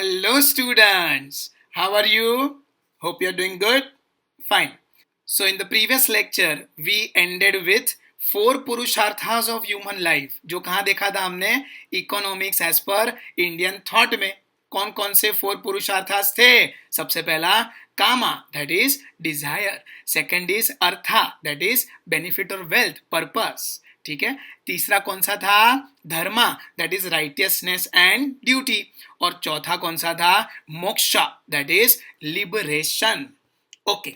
Hello, students. How are you? Hope you're doing good. Fine. So, in the previous lecture, we ended with four पुरुषार्थास of human life. जो कहाँ देखा था हमने? Economics as पर Indian thought में. कौन कौन से फोर पुरुषार्थास थे? सबसे पहला kama, that is desire. Second is artha, that is benefit और वेल्थ, पर्पस. ठीक है. तीसरा कौन सा था? Dharma, that is righteousness and duty. और चौथा कौन सा था? Moksha, that is liberation. Okay.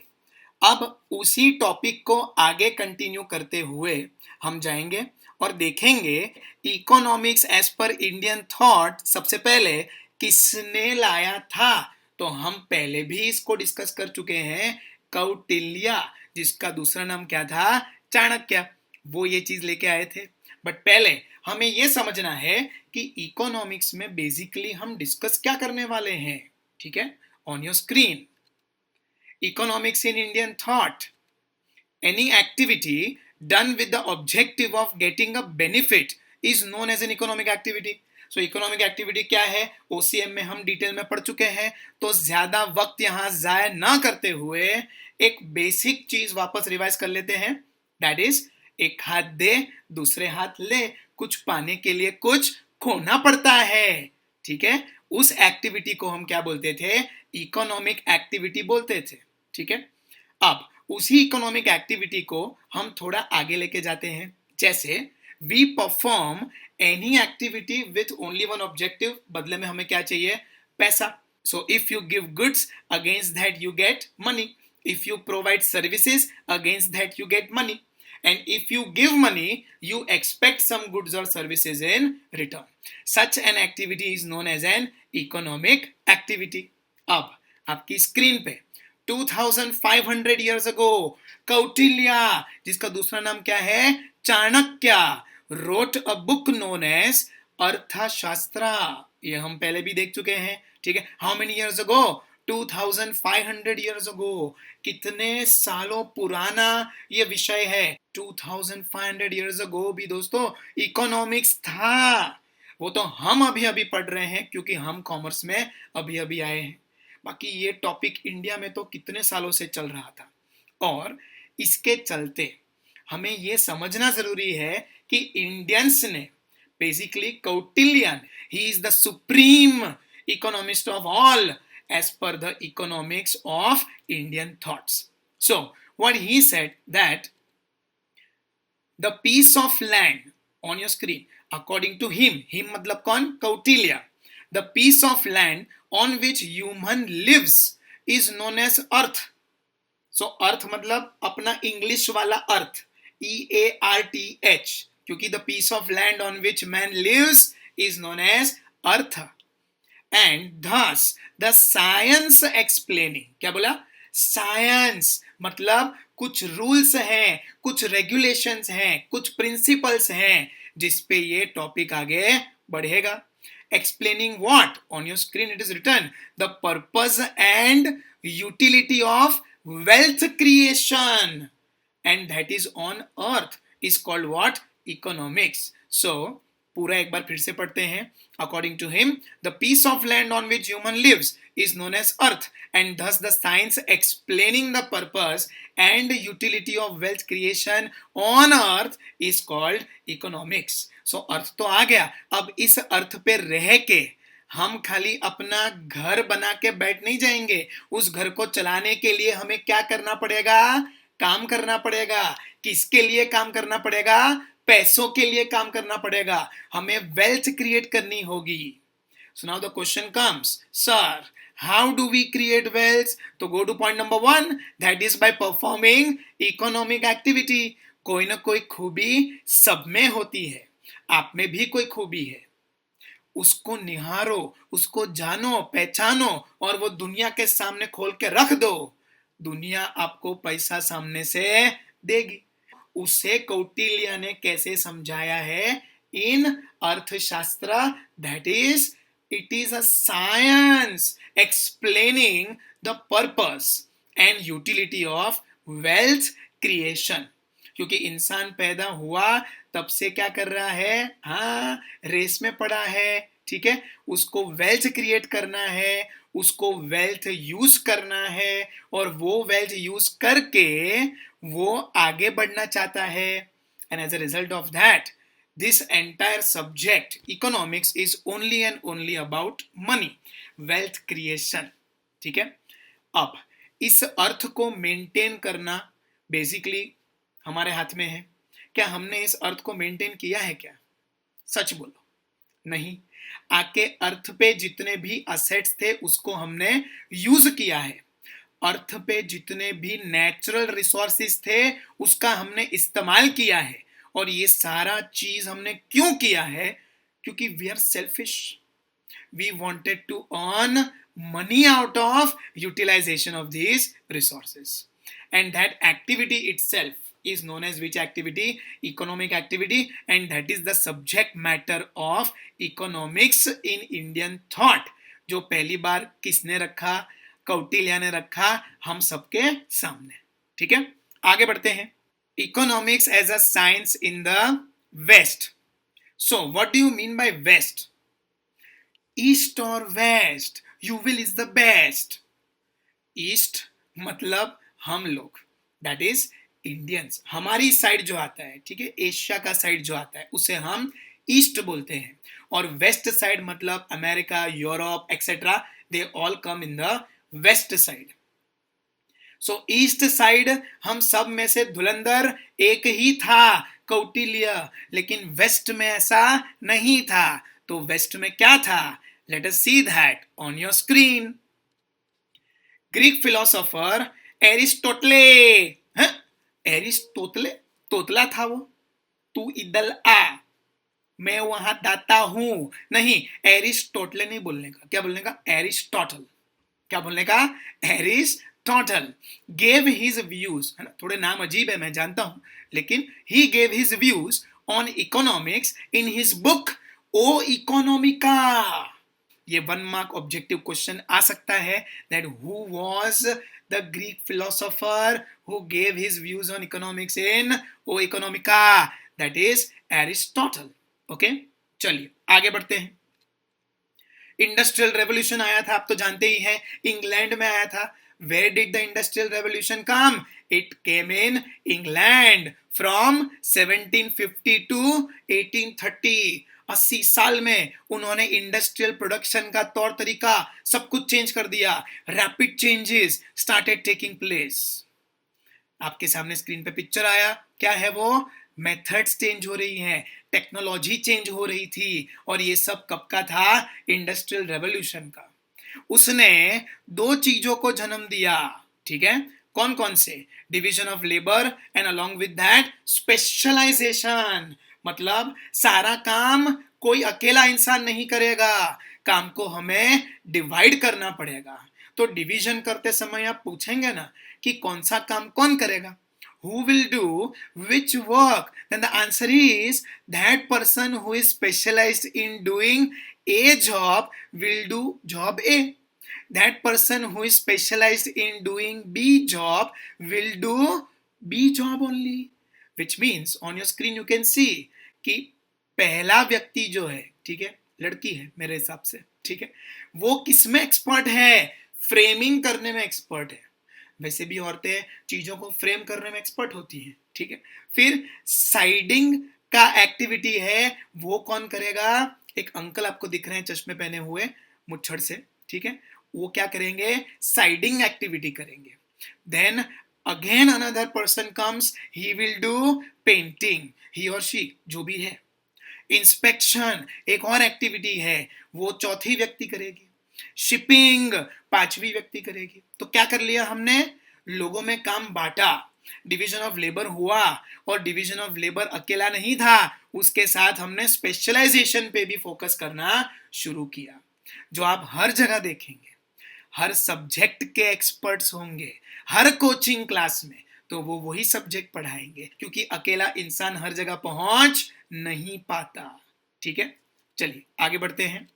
अब उसी टॉपिक को आगे कंटिन्यू करते हुए हम जाएंगे और देखेंगे इकोनॉमिक्स एज पर इंडियन थॉट सबसे पहले किसने लाया था. तो हम पहले भी इसको डिस्कस कर चुके हैं, कौटिल्य, जिसका दूसरा नाम क्या था? चाणक्य. वो ये चीज लेके आए थे. बट पहले हमें ये समझना है कि इकोनॉमिक्स में बेसिकली हम डिस्कस क्या करने वाले हैं. ठीक है. On your screen, economics in Indian thought. Any activity done with the objective of getting a benefit is known as an economic activity. So economic activity क्या है? OCM में हम डिटेल में पढ़ चुके हैं. तो ज्यादा वक्त यहाँ जाया ना करते हुए एक बेसिक चीज वापस रिवाइज कर लेते हैं. दैट इज, एक हाथ दे दूसरे हाथ ले, कुछ पाने के लिए कुछ खोना पड़ता है. ठीक है. उस एक्टिविटी को हम क्या बोलते थे? इकोनॉमिक एक्टिविटी बोलते थे. ठीक है. अब उसी इकोनॉमिक एक्टिविटी को हम थोड़ा आगे लेके जाते हैं. जैसे we perform any activity with only one objective. बदले में हमें क्या चाहिए? पैसा. So if you give goods, against that you get money. If you provide services, against that you get money. And if you give money, you expect some goods or services in return. Such an activity is known as an economic activity. अब आपकी screen पे 2500 years ago, Kautilya, जिसका दूसरा नाम क्या है? Chanakya, wrote a book known as अर्थशास्त्र. ये हम पहले भी देख चुके हैं. ठीक है. How many years ago? 2500 years ago. कितने सालों पुराना ये विषय है. 2500 years ago भी दोस्तों इकोनॉमिक्स था. वो तो हम अभी अभी पढ़ रहे हैं क्योंकि हम कॉमर्स में अभी अभी आए हैं. बाकी ये टॉपिक इंडिया में तो कितने सालों से चल रहा था. और इसके चलते हमें ये समझना जरूरी है कि इंडियंस ने basically Kautilyan, he is the supreme economist of all as per the economics of Indian thoughts. So, what he said that the piece of land on your screen, according to him मतलब कौन? Kautilya. The piece of land on which human lives is known as earth. So, earth मतलब अपना English वाला अर्थ, EARTH, क्योंकि the piece of land on which man lives is known as earth. And thus the science explaining, क्या बोला? Science मतलब कुछ rules हैं, कुछ रेगुलेशंस हैं, कुछ प्रिंसिपल्स हैं जिसपे ये टॉपिक आगे बढ़ेगा. Explaining what? On your screen it is written, the purpose and utility of wealth creation, and that is on earth is called what? Economics. So पूरा एक बार फिर से पढ़ते हैं. According to him, the piece of land on which human lives is known as earth, and thus the science explaining the purpose and utility of wealth creation on earth is called economics. So अर्थ तो आ गया. अब इस अर्थ पे रह के हम खाली अपना घर बना के बैठ नहीं जाएंगे. उस घर को चलाने के लिए हमें क्या करना पड़ेगा? काम करना पड़ेगा. किसके लिए काम करना पड़ेगा? पैसों के लिए काम करना पड़ेगा. हमें वेल्थ क्रिएट करनी होगी. So now the question comes, sir how do we create wealth? तो go to point number 1, that is by performing economic activity. कोई ना कोई खूबी सब में होती है. आप में भी कोई खूबी है. उसको निहारो, उसको जानो, पहचानो और वो दुनिया के सामने खोल के रख दो. दुनिया आपको पैसा सामने से देगी. उसे कौटिल्य ने कैसे समझाया है? इन अर्थशास्त्र, that is, it is a science explaining the purpose and utility of wealth creation. क्योंकि इंसान पैदा हुआ तब से क्या कर रहा है? हाँ, रेस में पड़ा है. ठीक है, उसको वेल्थ क्रिएट करना है, उसको वेल्थ यूज करना है, और वो वेल्थ यूज करके वो आगे बढ़ना चाहता है. And as a result of that, this entire subject economics is only and only about money, wealth creation. ठीक है, अब इस अर्थ को मेंटेन करना बेसिकली हमारे हाथ में है. क्या हमने इस अर्थ को मेंटेन किया है क्या? सच बोलो. नहीं. आके अर्थ पे जितने भी असेट्स थे उसको हमने यूज किया है. अर्थ पे जितने भी नेचुरल रिसोर्सेज थे उसका हमने इस्तेमाल किया है. और ये सारा चीज हमने क्यों किया है? क्योंकि we are selfish. We wanted to earn money out of utilization of these resources, and that activity itself is known as which activity? Economic activity. And that is the subject matter of economics in Indian thought, जो पहली बार किसने रखा? कौटिल्य ने रखा हम सबके सामने. ठीक है, आगे बढ़ते हैं. Economics as a science in the West. So what do you mean by West? East or West? You will is the best. East मतलब हम लोग, that is Indians. हमारी साइड जो आता है, ठीक है, एशिया का साइड जो आता है उसे हम ईस्ट बोलते हैं. और वेस्ट साइड मतलब America, Europe etcetera, they all come in the west side. So east side हम सब में से धुरंधर एक ही था, कौटिल्य. लेकिन वेस्ट में ऐसा नहीं था. तो वेस्ट में क्या था? Let us see that on your screen. Greek philosopher Aristotle. Aristotle तोतला था वो. तू इधर आ, मैं वहां दाता हूं. नहीं, एरिस्टोटले नहीं बोलने का. क्या बोलने का? एरिस्टोटल. क्या बोलने का? Aristotle gave his views. है ना, थोड़े नाम अजीब है मैं जानता हूं, लेकिन he gave his views on economics in his book O Economica. ये 1 मार्क ऑब्जेक्टिव क्वेश्चन आ सकता है. that who was the Greek philosopher who gave his views on economics in O Economica? that is Aristotle. Okay, चलिए आगे बढ़ते हैं. Industrial revolution आया था, आप तो जानते ही हैं, इंग्लैंड में आया था. Where did the industrial revolution come? It came in England from 1750 to 1830. 80 साल में उन्होंने इंडस्ट्रियल प्रोडक्शन का तौर तरीका सब कुछ चेंज कर दिया. Rapid changes started taking place. आपके सामने स्क्रीन पे पिक्चर आया. क्या है वो? मेथड्स चेंज हो रही हैं, टेक्नोलॉजी चेंज हो रही थी. और ये सब कब का था? इंडस्ट्रियल रेवोल्यूशन का. उसने 2 चीजों को जन्म दिया. ठीक है, कौन कौन से? Division of labour and along with that specialisation. मतलब सारा काम कोई अकेला इंसान नहीं करेगा, काम को हमें डिवाइड करना पड़ेगा. तो डिवीजन करते समय आप पूछेंगे ना कि कौन सा काम कौन करेगा? Who will do which work? Then the answer is that person who is specialized in doing A job will do job A. That person who is specialized in doing B job will do B job only. Which means on your screen you can see कि पहला व्यक्ति जो है, ठीक है, लड़की है मेरे हिसाब से, ठीक है, वो किसमें एक्सपर्ट है? फ्रेमिंग करने में एक्सपर्ट है. वैसे भी औरतें चीजों को फ्रेम करने में एक्सपर्ट होती हैं. ठीक है, फिर साइडिंग का एक्टिविटी है, वो कौन करेगा? एक अंकल आपको दिख रहे हैं चश्मे पहने हुए मुच्छड़ से. ठीक है, वो क्या करेंगे? साइडिंग एक्टिविटी करेंगे. Then again another person comes, he will do painting, he और शी जो भी है. इंस्पेक्शन एक और एक्टिविटी है, वो चौथी व्यक्ति करेगी. शिपिंग 5वीं व्यक्ति करेगी. तो क्या कर लिया हमने? लोगों में काम बांटा, डिवीजन ऑफ लेबर हुआ. और डिवीजन ऑफ लेबर अकेला नहीं था, उसके साथ हमने स्पेशलाइजेशन पे भी फोकस करना शुरू किया. जो आप हर जगह देखेंगे, हर सब्जेक्ट के एक्सपर्ट्स होंगे हर कोचिंग क्लास में, तो वो वही सब्जेक्ट पढ़ाएंगे, क्योंकि अकेला इंसान हर जगह पहुंच नहीं पाता. ठीक है, चलिए आगे बढ़ते हैं.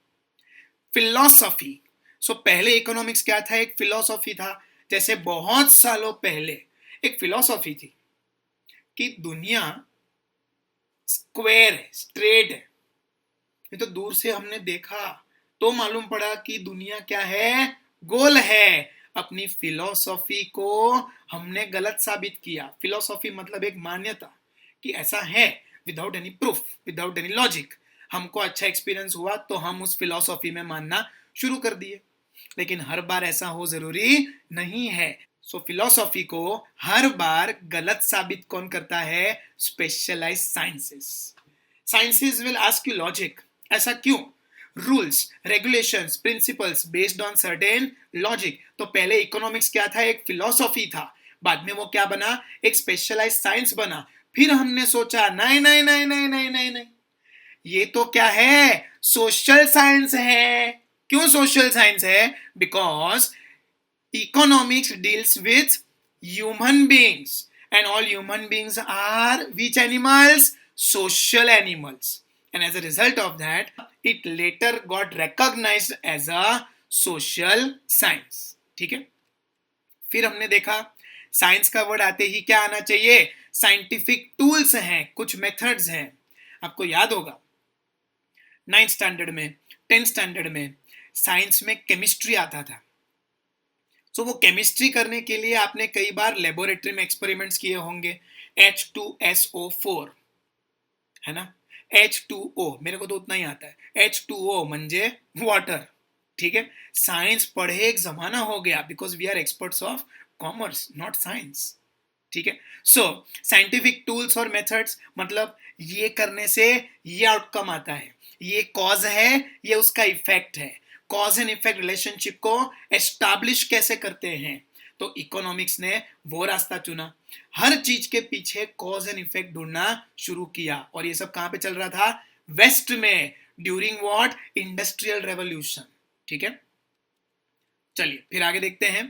फिलॉसफी. सो पहले इकोनॉमिक्स क्या था? एक फिलॉसफी था. जैसे बहुत सालों पहले एक फिलॉसफी थी कि दुनिया स्क्वायर है, स्ट्रेट है. ये तो दूर से हमने देखा तो मालूम पड़ा कि दुनिया क्या है, गोल है। अपनी फिलॉसफी को हमने गलत साबित किया। फिलॉसफी मतलब एक मान्यता कि ऐसा है, without any proof, without any logic. हमको अच्छा एक्सपीरियंस हुआ तो हम उस फिलॉसफी में मानना शुरू कर दिए, लेकिन हर बार ऐसा हो जरूरी नहीं है। सो फिलॉसफी को हर बार गलत साबित कौन करता है? Specialise sciences. Sciences will ask you logic, ऐसा क्यों? Rules, regulations, principles based on certain logic. तो पहले इकोनॉमिक्स क्या था? एक फिलॉसफी था। बाद में वो क्या बना? एक स्पेशलाइज साइंस बना। फिर हमने सोचा नहीं नहीं नहीं नहीं नहीं नहीं नहीं, ये तो क्या है? सोशल साइंस है। क्यों सोशल साइंस है? Because economics deals with human beings, and all human beings are which animals? Social animals. And as a result of that, it later got recognized as a social science. ठीक है? फिर हमने देखा science का word आते ही क्या आना चाहिए? साइंटिफिक टूल्स हैं, कुछ मेथड्स हैं। आपको याद होगा 9th स्टैंडर्ड में, 10th स्टैंडर्ड में साइंस में केमिस्ट्री आता था। सो वो केमिस्ट्री करने के लिए आपने कई बार लेबोरेटरी में एक्सपेरिमेंट्स किए होंगे। H2SO4 है ना, H2O, मेरे को तो उतना ही आता है। H2O म्हणजे वाटर। ठीक है, साइंस पढ़े एक जमाना हो गया, because we are experts of commerce not science. ठीक है, सो साइंटिफिक टूल्स और मेथड्स मतलब ये करने से ये आउटकम आता है, ये कॉज है, ये उसका इफेक्ट है। कॉज एंड इफेक्ट रिलेशनशिप को एस्टैब्लिश कैसे करते हैं? तो इकोनॉमिक्स ने वो रास्ता चुना, हर चीज के पीछे कॉज एंड इफेक्ट ढूंढना शुरू किया। और ये सब कहां पे चल रहा था? वेस्ट में, ड्यूरिंग व्हाट? Industrial revolution. ठीक है, चलिए फिर आगे देखते हैं।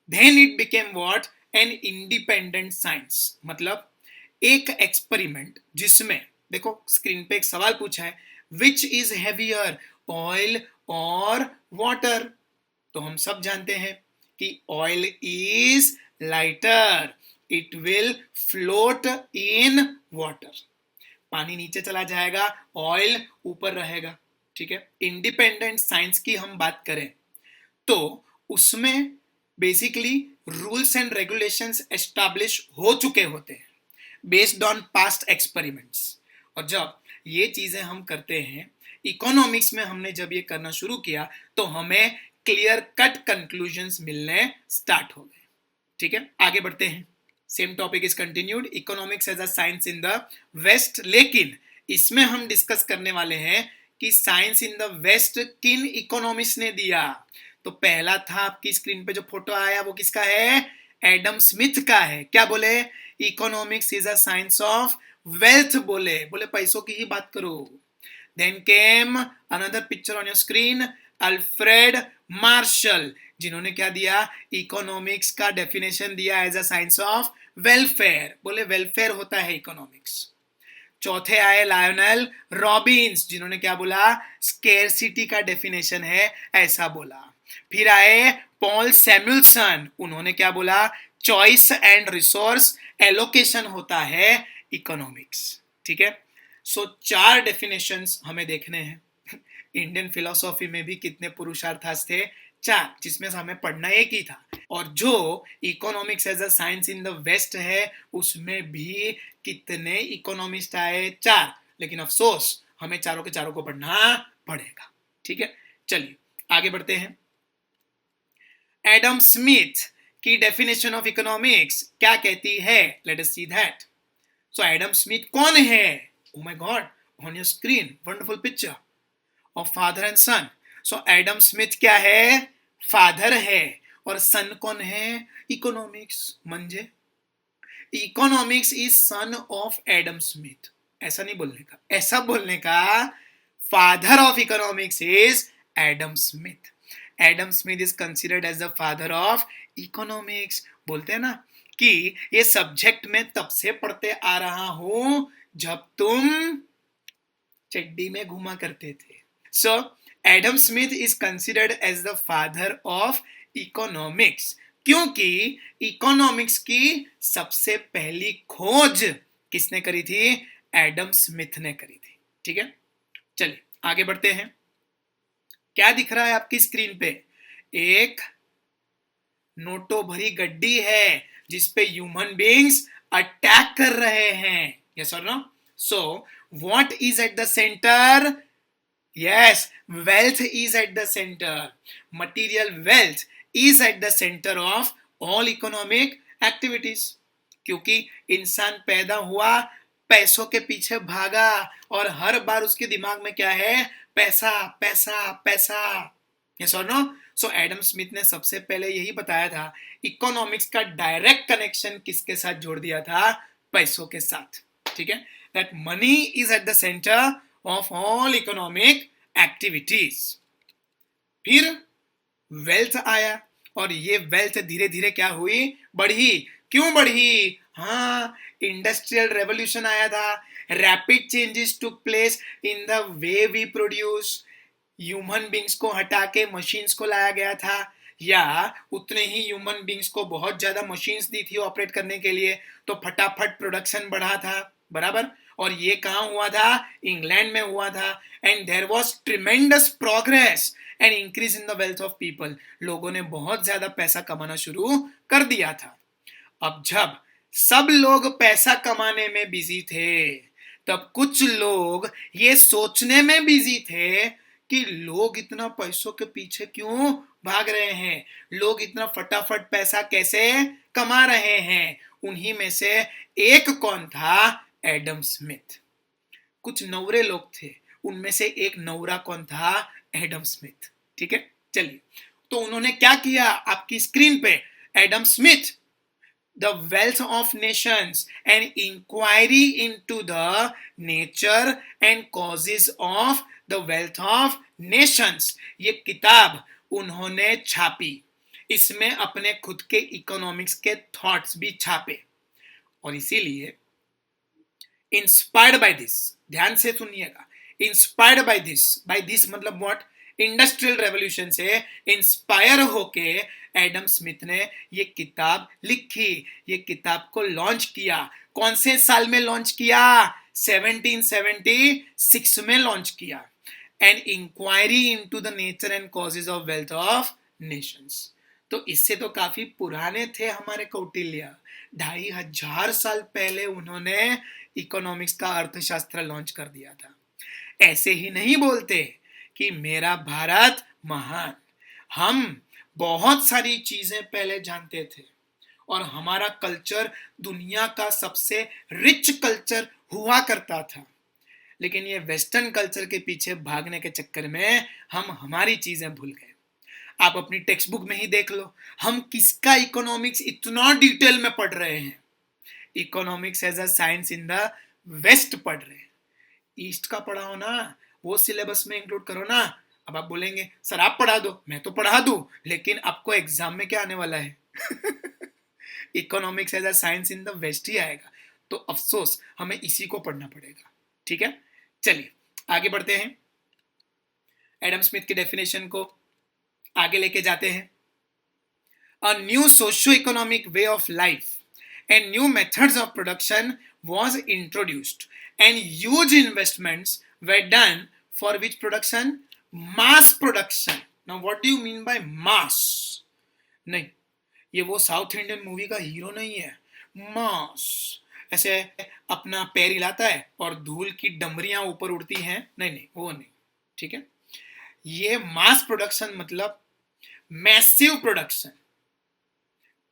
Then it became what? An independent science. मतलब एक एक्सपेरिमेंट जिसमें, देखो स्क्रीन पे एक सवाल पूछा है, विच इज हैवियर, ऑयल और वाटर? तो हम सब जानते हैं कि oil is lighter, it will float in water. पानी नीचे चला जाएगा, ऑयल ऊपर रहेगा। ठीक है, इंडिपेंडेंट साइंस की हम बात करें तो उसमें basically rules and regulations establish हो चुके होते हैं बेस्ड ऑन पास्ट एक्सपेरिमेंट्स। और जब ये चीजें हम करते हैं इकोनॉमिक्स में, हमने जब ये करना शुरू किया तो हमें क्लियर कट कंक्लूजन्स मिलने स्टार्ट हो गए। ठीक है, आगे बढ़ते हैं। Same topic is continued, economics as a science in the west. लेकिन इसमें हम डिस्कस करने वाले हैं कि साइंस इन द वेस्ट किन इकोनॉमिस्ट ने दिया। तो पहला था, आपकी स्क्रीन पे जो फोटो आया वो किसका है? एडम स्मिथ का है। क्या बोले? Economics is a science of wealth. बोले पैसों की ही बात करो। Then came another picture on your screen, Alfred Marshall, जिन्होंने क्या दिया? इकोनॉमिक्स का डेफिनेशन दिया as a science of welfare. बोले वेलफेयर होता है इकोनॉमिक्स। चौथे आए लायनल रॉबिन्स, जिन्होंने क्या बोला? स्केर्सिटी का डेफिनेशन है, ऐसा बोला। फिर आए पॉल सैमुअल्सन, उन्होंने क्या बोला? चॉइस एंड रिसोर्स एलोकेशन होता है इकोनॉमिक्स। ठीक है, सो 4 डेफिनेशंस हमें देखने हैं। इंडियन फिलोसॉफी में भी कितने पुरुषार्थ थे? 4, जिसमें से हमें पढ़ना एक ही था। और जो economics as a science in the west है उसमें भी कितने इकोनॉमिस्ट आए? 4। लेकिन अफसोस हमें चारों के चारों को पढ़ना पड़ेगा। ठीक है, चलिए आगे बढ़ते हैं। एडम स्मिथ की डेफिनेशन ऑफ इकोनॉमिक्स क्या कहती है? Late us see that. So Adam Smith कौन है? Oh my God, on your screen, wonderful picture of father and son. So Adam Smith क्या है? फादर है। और सन कौन है? इकोनॉमिक्स। म्हणजे economics is son of Adam Smith. ऐसा नहीं बोलने का, ऐसा बोलने का father of economics is Adam Smith. Adam Smith is considered as the father of economics. बोलते हैं ना कि ये सब्जेक्ट में तब से पढ़ते आ रहा हूं जब तुम चड्डी में घुमा करते थे। So Adam Smith is considered as the father of economics, क्योंकि इकोनॉमिक्स की सबसे पहली खोज किसने करी थी? एडम स्मिथ ने करी थी। ठीक है, चलिए आगे बढ़ते हैं। क्या दिख रहा है आपकी स्क्रीन पे? एक नोटों भरी गड्डी है जिसपे ह्यूमन बीइंग्स अटैक कर रहे हैं। यस और no? So what is at the center? Yes, wealth is at the center. Material wealth is at the center of all economic activities. क्योंकि इंसान पैदा हुआ, पैसों के पीछे भागा, और हर बार उसके दिमाग में क्या है? पैसा पैसा पैसा। यस और नो? सो एडम स्मिथ ने सबसे पहले यही बताया था, इकोनॉमिक्स का डायरेक्ट कनेक्शन किसके साथ जोड़ दिया था? पैसों के साथ। ठीक है, that money is at the center of all economic activities. फिर वेल्थ आया, और ये वेल्थ धीरे धीरे क्या हुई? बढ़ी। क्यों बढ़ी? हाँ, इंडस्ट्रियल रेवोल्यूशन आया था। Rapid changes took place in the way we produce. Human beings को हटा के मशीन्स को लाया गया था, या उतने ही ह्यूमन बींग्स को बहुत ज्यादा मशीन्स दी थी ऑपरेट करने के लिए, तो फटाफट प्रोडक्शन बढ़ा था। बराबर? और ये कहाँ हुआ था? इंग्लैंड में हुआ था। And there was tremendous progress and increase in the wealth of people. लोगों ने बहुत ज्यादा पैसा कमाना शुरू कर दिया था। अब जब सब लोग पैसा कमाने में बिजी थे, तब कुछ लोग ये सोचने में बिजी थे कि लोग इतना पैसों के पीछे क्यों भाग रहे हैं, लोग इतना फटाफट पैसा कैसे कमा रहे हैं। उन्हीं में से एक कौन था? Adam Smith. कुछ नवरे लोग थे, उनमें से एक नवरा कौन था? Adam Smith. ठीक है, चलिए, तो उन्होंने क्या किया? आपकी स्क्रीन पे Adam Smith, the wealth of nations, an inquiry into the nature and causes of the wealth of nations, ये किताब उन्होंने छापी। इसमें अपने खुद के इकोनॉमिक्स के थॉट्स भी छापे, और इसीलिए इंस्पायर्ड बाय दिस, ध्यान से सुनिएगा, इंस्पायर्ड बाय दिस मतलब व्हाट? इंडस्ट्रियल रेवोल्यूशन से इंस्पायर होके एडम स्मिथ ने ये किताब लिखी, ये किताब को लॉन्च किया। कौन से साल में लॉन्च किया? 1776 में लॉन्च किया। An inquiry into the nature and causes of wealth of nations. तो इससे तो काफी पुराने थे हमारे कौटिल्य। 2500 साल पहले उन्होंने इकोनॉमिक्स का अर्थशास्त्र लॉन्च कर दिया था। ऐसे ही नहीं बोलते कि मेरा भारत महान। हम बहुत सारी चीजें पहले जानते थे, और हमारा कल्चर दुनिया का सबसे रिच कल्चर हुआ करता था। लेकिन ये वेस्टर्न कल्चर के पीछे भागने के चक्कर में हम हमारी चीजें भूल गए। आप अपनी टेक्स्ट बुक में ही देख लो, हम किसका इकोनॉमिक्स इतना डिटेल में पढ़ रहे हैं। Economics as a science in the west पढ़ रहे हैं। ईस्ट का पढ़ाओ ना, वो सिलेबस में इंक्लूड करो ना। अब आप बोलेंगे सर आप पढ़ा दो, मैं तो पढ़ा दूं, लेकिन आपको एग्जाम में क्या आने वाला है? Economics as a science in the west ही आएगा। तो अफसोस, हमें इसी को पढ़ना पड़ेगा। ठीक है, चलिए आगे बढ़ते हैं। एडम स्मिथ की डेफिनेशन को आगे लेके जाते हैं। A new socio-economic way of life and new methods of production was introduced, and huge investments were done for which production? Mass production. Now what do you mean by mass? नहीं, ये वो south Indian movie का hero नहीं है। मास ऐसे अपना पैर हिलाता है और धूल की डमरियां ऊपर उड़ती हैं, नहीं नहीं, वो नहीं। ठीक है, ये मास प्रोडक्शन मतलब massive production,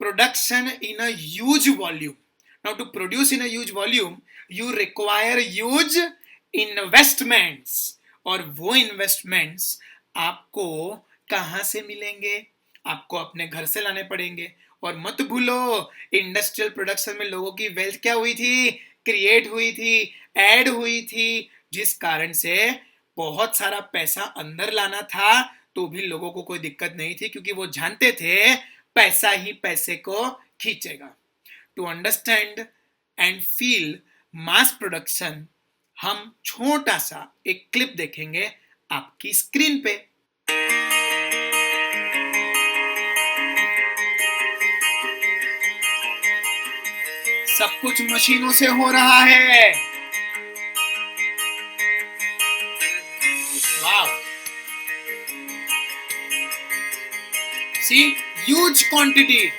production in a huge volume. Now to produce in a huge volume, you require huge investments, और वो investments आपको कहां से मिलेंगे? आपको अपने घर से लाने पड़ेंगे। और मत भूलो, इंडस्ट्रियल प्रोडक्शन में लोगों की वेल्थ क्या हुई थी? क्रिएट हुई थी, ऐड हुई थी, जिस कारण से बहुत सारा पैसा अंदर लाना था तो भी लोगों को कोई दिक्कत नहीं थी, क्योंकि वो जानते थे पैसा ही पैसे को खींचेगा। To understand and feel mass production, हम छोटा सा एक क्लिप देखेंगे आपकी स्क्रीन पे। सब कुछ मशीनों से हो रहा है। See, huge quantity.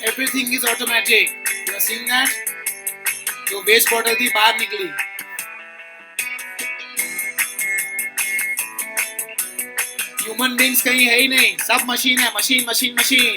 Everything is automatic. You are seeing that? जो वेस्ट बॉटल थी बाहर निकली. ह्यूमन बींग्स कहीं है ही नहीं, सब मशीन है, machine machine machine.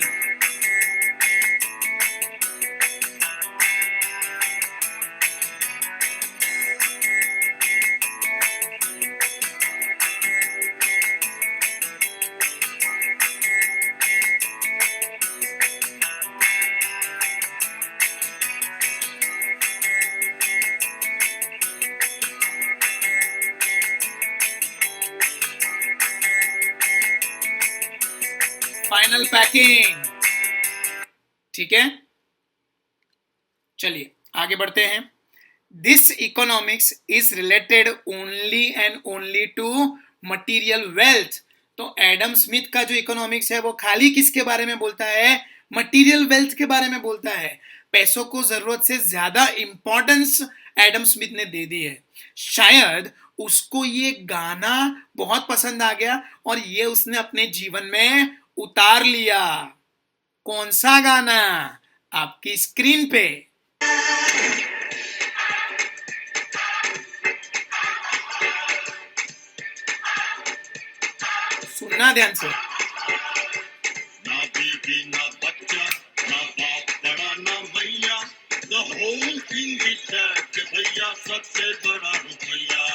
Final packing. ठीक है, चलिए आगे बढ़ते हैं. This economics is related only and only to material wealth. तो एडम स्मिथ का जो इकोनॉमिक्स है वो खाली किसके बारे में बोलता है? मटीरियल वेल्थ के बारे में बोलता है. पैसों को जरूरत से ज्यादा इंपॉर्टेंस एडम स्मिथ ने दे दी है. शायद उसको ये गाना बहुत पसंद आ गया और ये उसने अपने जीवन में उतार लिया. कौन सा गाना? आपकी स्क्रीन पे. सुनना ध्यान से. ना बीवी ना बच्चा ना बाप बड़ा ना भैया, the whole thing is that कि भैया सबसे बड़ा रुपया.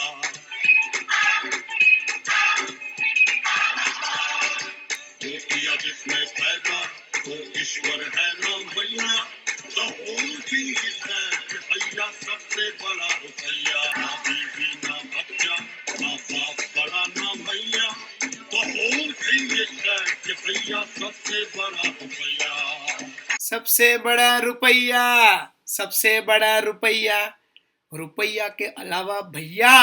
वो किया जिसने पैदा वो ईश्वर है ना भैया, the whole thing is that कि भैया सबसे बड़ा रुपया. ना बीवी ना बच्चा ना बाप बड़ा ना भैया, the whole thing is that कि भैया सबसे बड़ा रुपया. सबसे बड़ा रुपया, सबसे बड़ा रुपया. रुपया के अलावा भैया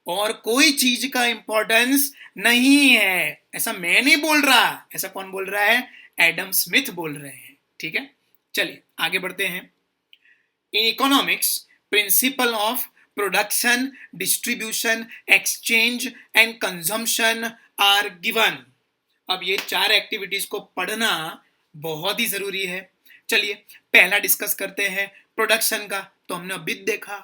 और कोई चीज का इंपॉर्टेंस नहीं है. ऐसा मैं नहीं बोल रहा. ऐसा कौन बोल रहा है? एडम स्मिथ बोल रहे हैं. ठीक है, चलिए आगे बढ़ते हैं. In economics principle of production, distribution, exchange and consumption are given. अब ये 4 एक्टिविटीज को पढ़ना बहुत ही जरूरी है. चलिए पहला डिस्कस करते हैं प्रोडक्शन का. तो हमने अभी देखा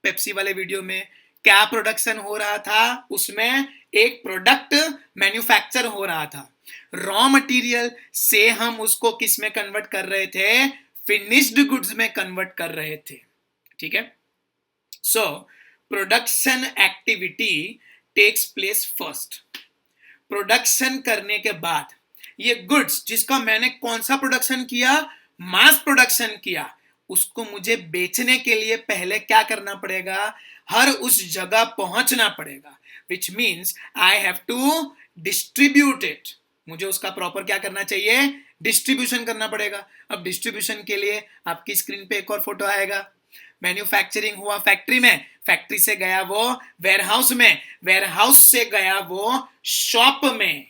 पेप्सी वाले वीडियो में क्या प्रोडक्शन हो रहा था. उसमें एक प्रोडक्ट मैन्युफैक्चर हो रहा था. रॉ मटेरियल से हम उसको किस में कन्वर्ट कर रहे थे? फिनिश्ड गुड्स में कन्वर्ट कर रहे थे. ठीक है, so production activity takes place first. Production करने के बाद ये गुड्स जिसका मैंने कौन सा प्रोडक्शन किया? मास प्रोडक्शन किया. उसको मुझे बेचने के लिए पहले क्या करना पड़ेगा? हर उस जगह पहुंचना पड़ेगा. Which means I have to distribute it. मुझे उसका प्रॉपर क्या करना चाहिए? डिस्ट्रीब्यूशन करना पड़ेगा. अब डिस्ट्रीब्यूशन के लिए आपकी स्क्रीन पे एक और फोटो आएगा. मैन्युफैक्चरिंग हुआ फैक्ट्री में, फैक्ट्री से गया वो वेयरहाउस में, वेयरहाउस से गया वो शॉप में,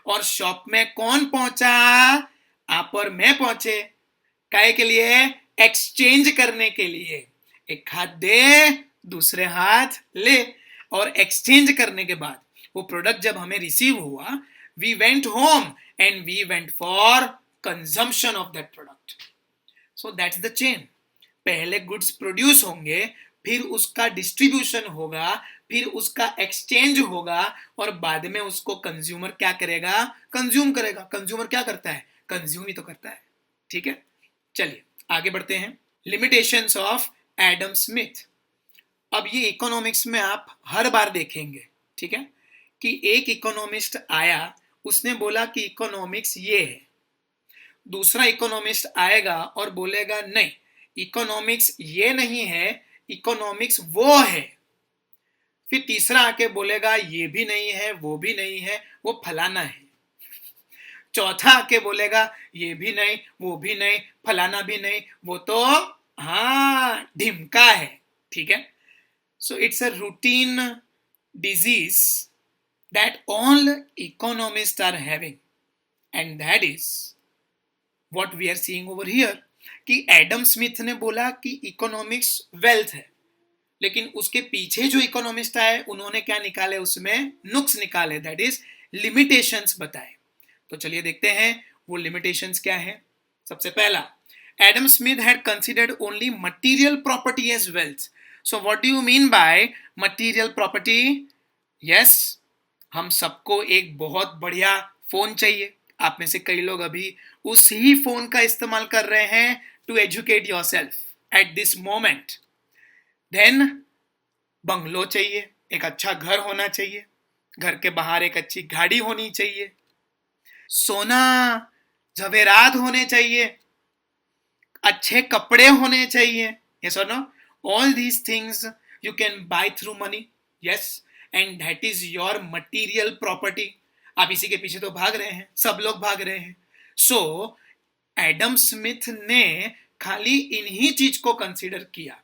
और शॉप में कौन पहुंचा? आप और मैं पहुंचे. काहे के लिए? एक्सचेंज करने के लिए. एक हाथ दे दूसरे हाथ ले. और एक्सचेंज करने के बाद वो प्रोडक्ट जब हमें रिसीव हुआ, we went home and we went for consumption of that product. So that's the chain. पहले गुड्स प्रोड्यूस होंगे, फिर उसका डिस्ट्रीब्यूशन होगा, फिर उसका एक्सचेंज होगा, और बाद में उसको कंज्यूमर क्या करेगा? कंज्यूम करेगा. कंज्यूमर क्या करता है? कंज्यूम ही तो करता है. ठीक है, चलिए आगे बढ़ते हैं. Limitations of Adam Smith. अब ये इकोनॉमिक्स में आप हर बार देखेंगे, ठीक है, कि एक इकोनॉमिस्ट आया, उसने बोला कि इकोनॉमिक्स ये है. दूसरा इकोनॉमिस्ट आएगा और बोलेगा नहीं, इकोनॉमिक्स ये नहीं है, इकोनॉमिक्स वो है। फिर तीसरा आके बोलेगा ये भी नहीं है, वो भी नहीं है, वो फलाना है। चौथा आके बोलेगा ये भी नहीं, वो भी नहीं, फलाना भी नहीं, वो तो हाँ ढिमका है। ठीक है, so it's a routine disease that all economist are having, and that is what we are seeing over here. कि एडम स्मिथ ने बोला कि इकोनॉमिक्स वेल्थ है, लेकिन उसके पीछे जो इकोनॉमिस्ट आए उन्होंने क्या निकाले, उसमें नुक्स निकाले, दैट इज लिमिटेशंस बताए। तो चलिए देखते हैं वो लिमिटेशंस क्या है। सबसे पहला, Adam Smith had considered only material property as wealth. So what do you mean by material property? Yes, हम सबको एक बहुत बढ़िया फोन चाहिए। आप में से कई लोग अभी उस ही फोन का इस्तेमाल कर रहे हैं to educate yourself at this moment. Then bungalow चाहिए, एक अच्छा घर होना चाहिए, घर के बाहर एक अच्छी गाड़ी होनी चाहिए, सोना जवेरात होने चाहिए, अच्छे कपड़े होने चाहिए। यस और no? All these things you can buy through money, yes, and that is your material property. आप इसी के पीछे तो भाग रहे हैं, सब लोग भाग रहे हैं। सो एडम स्मिथ ने खाली इन्हीं चीज को कंसीडर किया।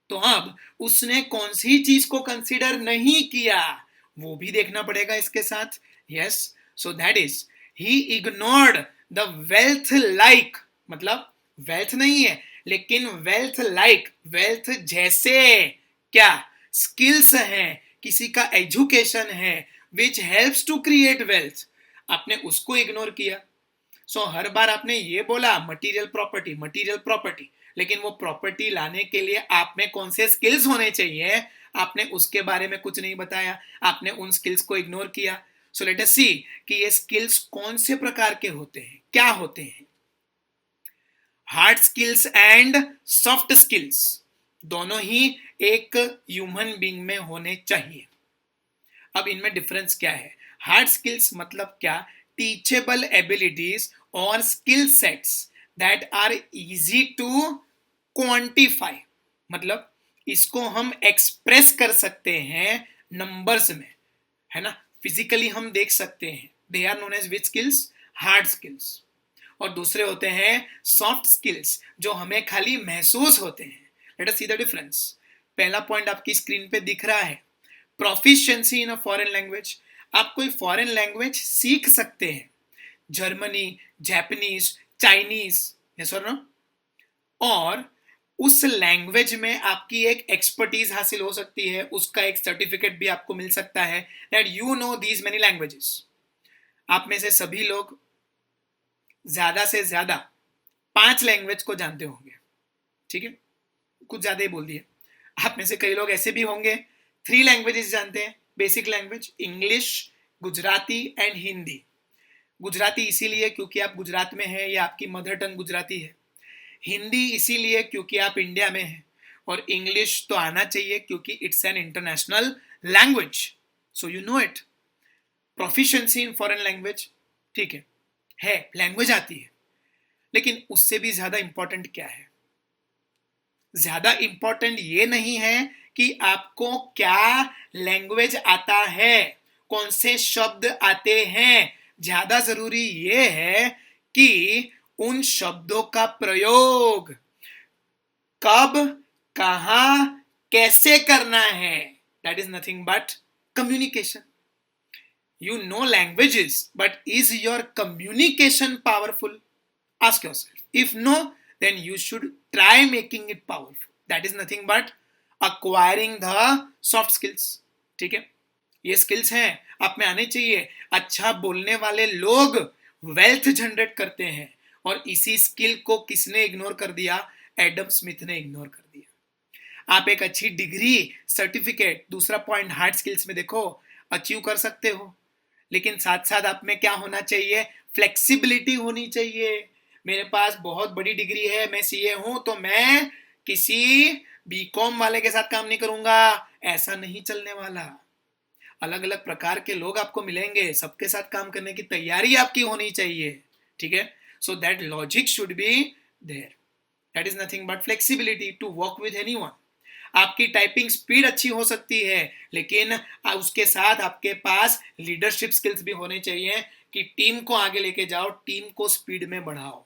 तो अब उसने कौन सी चीज को कंसीडर नहीं किया वो भी देखना पड़ेगा इसके साथ। Yes, so that is he ignored the wealth like, मतलब वेल्थ नहीं है लेकिन वेल्थ लाइक, वेल्थ जैसे क्या स्किल्स हैं, किसी का एजुकेशन है which helps to create wealth, आपने उसको इग्नोर किया। सो हर बार आपने ये बोला मटेरियल प्रॉपर्टी, मटेरियल प्रॉपर्टी, लेकिन वो प्रॉपर्टी लाने के लिए आप में कौन से स्किल्स होने चाहिए आपने उसके बारे में कुछ नहीं बताया, आपने उन स्किल्स को इग्नोर किया। सो लेट अस सी कि ये स्किल्स कौन से प्रकार के होते हैं, क्या होते हैं। Hard skills and soft skills दोनों ही एक ह्यूमन बीइंग में होने चाहिए। अब इनमें डिफरेंस क्या है? हार्ड स्किल्स मतलब क्या? टीचेबल एबिलिटीज और skill sets that are easy to quantify, मतलब इसको हम एक्सप्रेस कर सकते हैं नंबर्स में, है ना, फिजिकली हम देख सकते हैं। They are known as which skills? Hard skills. और दूसरे होते हैं सॉफ्ट स्किल्स जो हमें खाली महसूस होते हैं। Late us see the difference. पहला पॉइंट आपकी स्क्रीन पे दिख रहा है, proficiency in a foreign language. आप कोई फॉरेन लैंग्वेज सीख सकते हैं, जर्मनी, जापानीज, चाइनीज, यस और नो, और उस लैंग्वेज में आपकी एक एक्सपर्टीज हासिल हो सकती है, उसका एक सर्टिफिकेट भी आपको मिल सकता है that you know these many languages. आप में से सभी लोग ज्यादा से ज्यादा 5 लैंग्वेज को जानते होंगे, ठीक है, कुछ ज्यादा ही बोल दिए। आप में से कई लोग ऐसे भी होंगे 3 लैंग्वेजेस जानते हैं, basic language, English, Gujarati and Hindi. Gujarati इसीलिए क्योंकि आप गुजरात में हैं या आपकी मदर टंग गुजराती है, हिंदी इसीलिए क्योंकि आप इंडिया में हैं, और इंग्लिश तो आना चाहिए क्योंकि it's an international language, so you know it. Proficiency in foreign language, ठीक है, लैंग्वेज आती है, लेकिन उससे भी ज्यादा इंपॉर्टेंट क्या है? ज्यादा इंपॉर्टेंट ये नहीं है कि आपको क्या लैंग्वेज आता है, कौन से शब्द आते हैं, ज्यादा जरूरी ये है कि उन शब्दों का प्रयोग कब, कहां, कैसे करना है। That is nothing but communication. You know languages, but is your communication powerful? Ask yourself. If no, then you should try making it powerful. That is nothing but acquiring the soft skills. ठीक है, ये skills हैं, आप में आने चाहिए। अच्छा बोलने वाले लोग वेल्थ जनरेट करते हैं, और इसी स्किल को किसने इग्नोर कर दिया? एडम स्मिथ ने इग्नोर कर दिया। आप एक अच्छी डिग्री, सर्टिफिकेट, दूसरा पॉइंट हार्ड स्किल्स में देखो, अचीव कर सकते हो, लेकिन साथ साथ आप में क्या होना चाहिए? फ्लेक्सिबिलिटी होनी चाहिए। मेरे पास बहुत बड़ी डिग्री है, मैं सीए हूं, तो मैं किसी बीकॉम वाले के साथ काम नहीं करूंगा, ऐसा नहीं चलने वाला। अलग अलग प्रकार के लोग आपको मिलेंगे, सबके साथ काम करने की तैयारी आपकी होनी चाहिए, ठीक है। So that logic should be there. That is nothing but flexibility to work with anyone. आपकी टाइपिंग स्पीड अच्छी हो सकती है, लेकिन उसके साथ आपके पास लीडरशिप स्किल्स भी होने चाहिए कि टीम को आगे लेके जाओ, टीम को स्पीड में बढ़ाओ.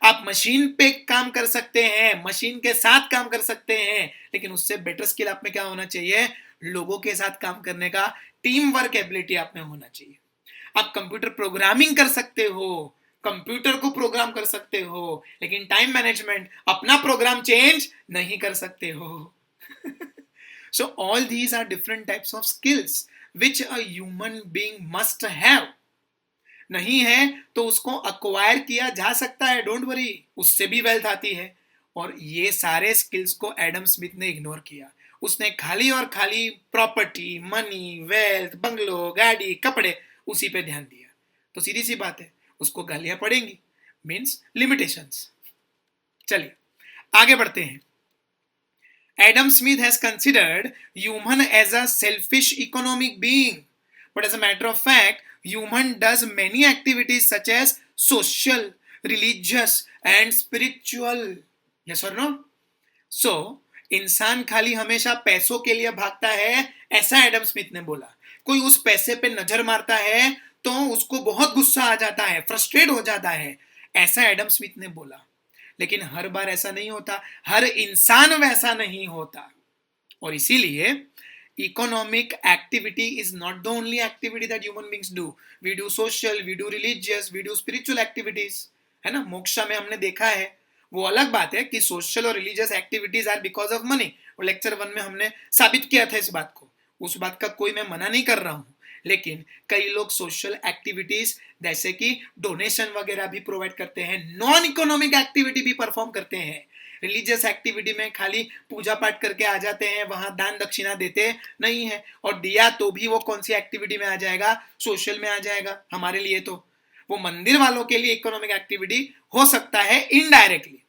आप मशीन पे काम कर सकते हैं, मशीन के साथ काम कर सकते हैं, लेकिन उससे बेटर स्किल आप में क्या होना चाहिए? लोगों के साथ काम करने का टीम वर्क एबिलिटी आप में होना चाहिए. आप कंप्यूटर प्रोग्रामिंग कर सकते हो, कंप्यूटर को प्रोग्राम कर सकते हो, लेकिन टाइम मैनेजमेंट, अपना प्रोग्राम चेंज नहीं कर सकते हो. So all these are different types of skills which a human being must have. नहीं है तो उसको अक्वायर किया जा सकता है, डोंट वरी, उससे भी वेल्थ आती है. और ये सारे स्किल्स को एडम स्मिथ ने इग्नोर किया. उसने खाली और खाली प्रॉपर्टी, मनी, वेल्थ, बंगलो, गाड़ी, कपड़े, उसी पे ध्यान दिया. तो सीधी सी बात है, उसको गालियां पड़ेंगी, मीन्स लिमिटेशंस. चलिए आगे बढ़ते हैं. Adam Smith has considered human as a selfish economic being, but as a matter of fact, human does many activities such as social, religious and spiritual. Yes or no? So, इंसान खाली हमेशा पैसों के लिए भागता है, ऐसा एडम स्मिथ ने बोला. कोई उस पैसे पे नजर मारता है तो उसको बहुत गुस्सा आ जाता है, फ्रस्ट्रेट हो जाता है, ऐसा एडम स्मिथ ने बोला. लेकिन हर बार ऐसा नहीं होता, हर इंसान वैसा नहीं होता. और इसीलिए economic activity is not the only activity that human beings do. We do social, we do religious, we do spiritual activities, है ना. मोक्षा में हमने देखा है, वो अलग बात है कि सोशल और religious activities are because of money. और लेक्चर 1 में हमने साबित किया था इस बात को, उस बात का कोई मैं मना नहीं कर रहा हूं. लेकिन कई लोग सोशल एक्टिविटीज जैसे कि डोनेशन वगैरह भी प्रोवाइड करते हैं, नॉन इकोनॉमिक एक्टिविटी भी परफॉर्म करते हैं. रिलीजियस एक्टिविटी में खाली पूजा पाठ करके आ जाते हैं, वहां दान दक्षिणा देते नहीं है, और दिया तो भी वो कौन सी एक्टिविटी में आ जाएगा? सोशल में आ जाएगा. हमारे लिए तो वो मंदिर वालों के लिए इकोनॉमिक एक्टिविटी हो सकता है इनडायरेक्टली,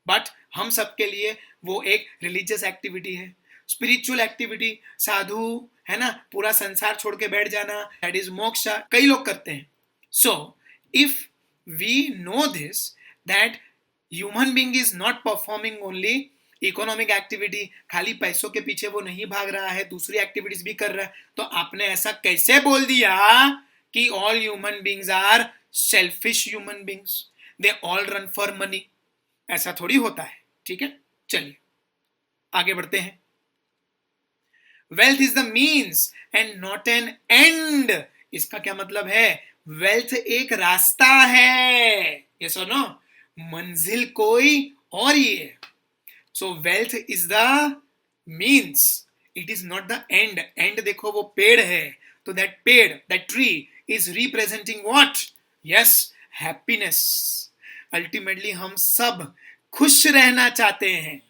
बट हम सबके लिए वो एक रिलीजियस एक्टिविटी है. स्पिरिचुअल एक्टिविटी, साधु, है ना, पूरा संसार छोड़ के बैठ जाना, दैट इज मोक्षा, कई लोग करते हैं. So if we know this that human being is not performing only economic activity, खाली पैसों के पीछे वो नहीं भाग रहा है, दूसरी एक्टिविटीज भी कर रहा है, तो आपने ऐसा कैसे बोल दिया कि all human beings are selfish human beings, they all run for money? ऐसा थोड़ी होता है. ठीक है, चलिए आगे बढ़ते हैं. Wealth is the means and not an and. इसका क्या मतलब है? वेल्थ एक रास्ता है, यस और नो, मंजिल कोई और ही है. सो wealth is the means, it is not the end. And देखो वो पेड़ है, तो दैट पेड़, that tree is representing what? Yes, happiness. Ultimately हम सब खुश रहना चाहते हैं,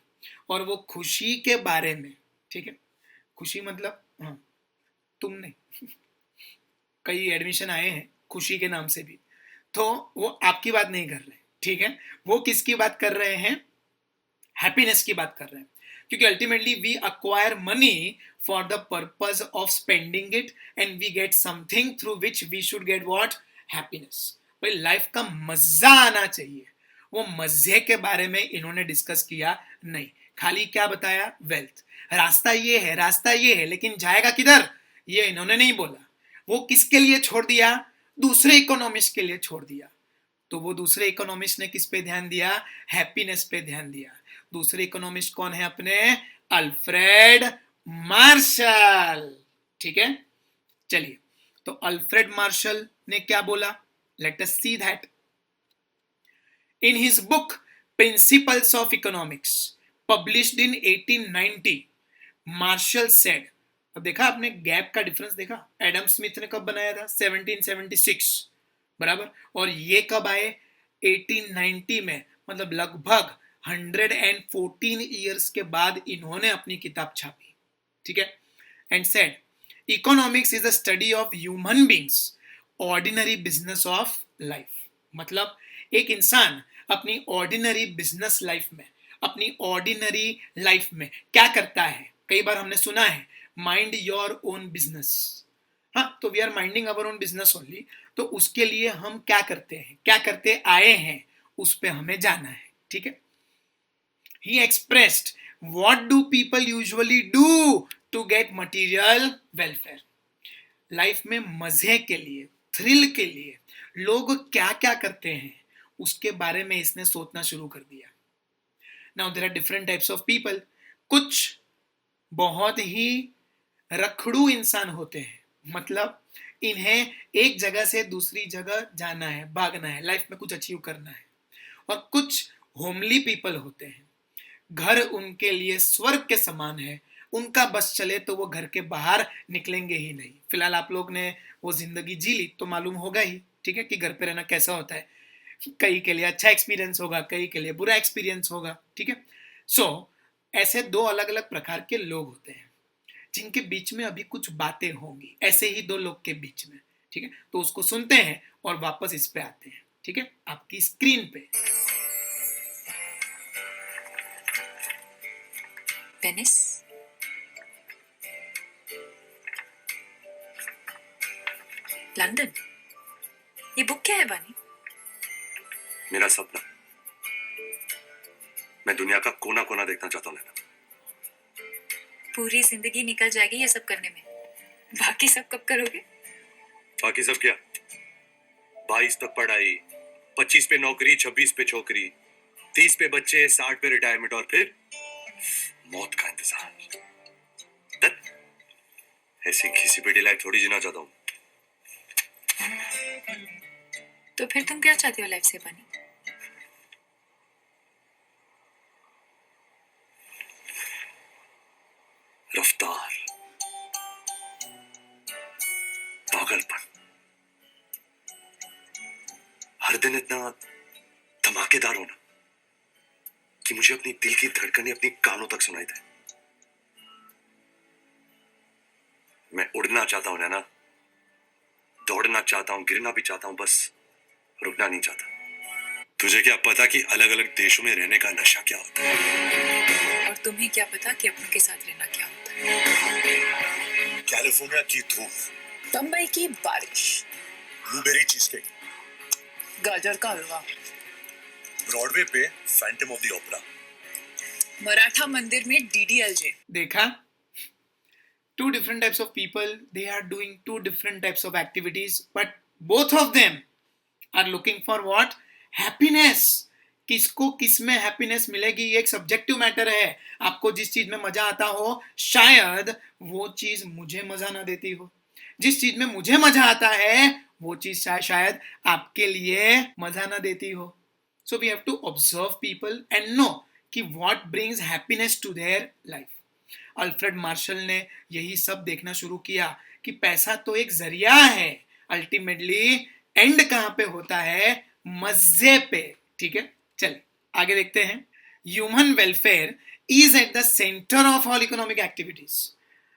और वो खुशी के बारे में, ठीक है, खुशी मतलब हाँ, तुम नहीं, कई एडमिशन आए हैं खुशी के नाम से भी, तो वो आपकी बात नहीं कर रहे, ठीक है, वो किसकी बात कर रहे हैं? हैप्पीनेस की बात कर रहे हैं. क्योंकि ultimately we acquire money for the purpose of spending it and we get something through which we should get what? Happiness. भाई लाइफ का मजा आना चाहिए, वो मजे के बारे में इन्होंने डिस्कस किया नहीं, खाली क्या बताया? वेल्थ. रास्ता ये है, रास्ता ये है, लेकिन जाएगा किधर? ये इन्होंने नहीं बोला. वो किसके लिए छोड़ दिया? दूसरे इकोनॉमिस्ट के लिए छोड़ दिया. तो वो दूसरे इकोनॉमिस्ट ने किस पे ध्यान दिया? हैप्पीनेस पे ध्यान दिया. दूसरे इकोनॉमिस्ट कौन है अपने? Alfred Marshall. ठीक है, चलिए, तो अल्फ्रेड मार्शल ने क्या बोला? Late us see that. In his book Principles of Economics, published in 1890, Marshall said, अब देखा आपने गैप का डिफरेंस देखा? एडम स्मिथ ने कब बनाया था? 1776, बराबर, और ये कब आए? 1890 में, मतलब लगभग 114 ईयर्स के बाद इन्होंने अपनी किताब छापी. ठीक है, and said economics is the study of human beings ordinary business of life. मतलब एक इंसान अपनी ऑर्डिनरी बिजनेस लाइफ में, अपनी ऑर्डिनरी लाइफ में क्या करता है? कई बार हमने सुना है माइंड योर ओन बिजनेस. हाँ, तो we are minding our own business only. तो उसके लिए हम क्या करते हैं, क्या करते आए हैं, उस पे हमें जाना है, ठीक है। He expressed what do people usually do to get material welfare. Life में मजे के लिए, थ्रिल के लिए लोग क्या क्या करते हैं उसके बारे में इसने सोचना शुरू कर दिया। Now there are different types of people. कुछ बहुत ही रखड़ू इंसान होते हैं, मतलब इन्हें एक जगह से दूसरी जगह जाना है, भागना है, लाइफ में कुछ अचीव करना है। और कुछ होमली पीपल होते हैं, घर उनके लिए स्वर्ग के समान है, उनका बस चले तो वो घर के बाहर निकलेंगे ही नहीं। फिलहाल आप लोग ने वो जिंदगी जी ली तो मालूम होगा ही, ठीक है, कि घर पे रहना कैसा होता है। कई के लिए अच्छा एक्सपीरियंस होगा, कई के लिए बुरा एक्सपीरियंस होगा, ठीक है। सो ऐसे दो अलग अलग प्रकार के लोग होते हैं जिनके बीच में अभी कुछ बातें होंगी, ऐसे ही दो लोग के बीच में, ठीक है। तो उसको सुनते हैं और वापस इस पे आते हैं, ठीक है, आपकी स्क्रीन पे। Venice, London. ये बुक क्या है बानी? मेरा सपना। मैं दुनिया का कोना कोना देखना चाहता हूँ नैना। पूरी जिंदगी निकल जाएगी ये सब करने में, बाकी सब कब करोगे? बाकी सब क्या? 22 तक पढ़ाई, 25 पे नौकरी, 26 पे छोकरी, 30 पे बच्चे, 60 पे रिटायरमेंट और फिर मौत का इंतजार। दैट ऐसी घिसी पिटी लाइफ थोड़ी जीना चाहता हूँ। तो फिर तुम क्या चाहते हो लाइफ से बानी? रफ्तार, पागलपन, हर दिन इतना धमाकेदार होना कि मुझे अपनी दिल की धड़कनें अपनी कानों तक सुनाई दे। मैं उड़ना चाहता हूं नैना, दौड़ना चाहता हूं, गिरना भी चाहता हूं, बस रुकना नहीं चाहता। तुझे क्या पता कि अलग अलग देशों में रहने का नशा क्या होता है? और तुम्हें क्या पता कि अपनों के साथ रहना क्या होता है? कैलिफोर्निया की धूप, बम्बई की बारिश, ब्लूबेरी चीज केक, गाजर का हलवा, ब्रॉडवे पे Phantom of the opera, Maratha मंदिर में डीडीएलजे। देखा, two different types of people, they are doing two different types of activities, but both of them are looking for what? Happiness. किसको किस में happiness मिलेगी ये एक सब्जेक्टिव मैटर है। आपको जिस चीज में मजा आता हो शायद वो चीज मुझे मजा ना देती हो, जिस चीज में मुझे मजा आता है वो चीज शायद आपके लिए मजा ना देती हो। So we have to observe people and know कि what brings happiness to their life. Alfred Marshall ने यही सब देखना शुरू किया कि पैसा तो एक जरिया है, अल्टीमेटली एंड कहां पे होता है? मजे पे, ठीक है। चलिए आगे देखते हैं। Human welfare is at the center of all economic activities.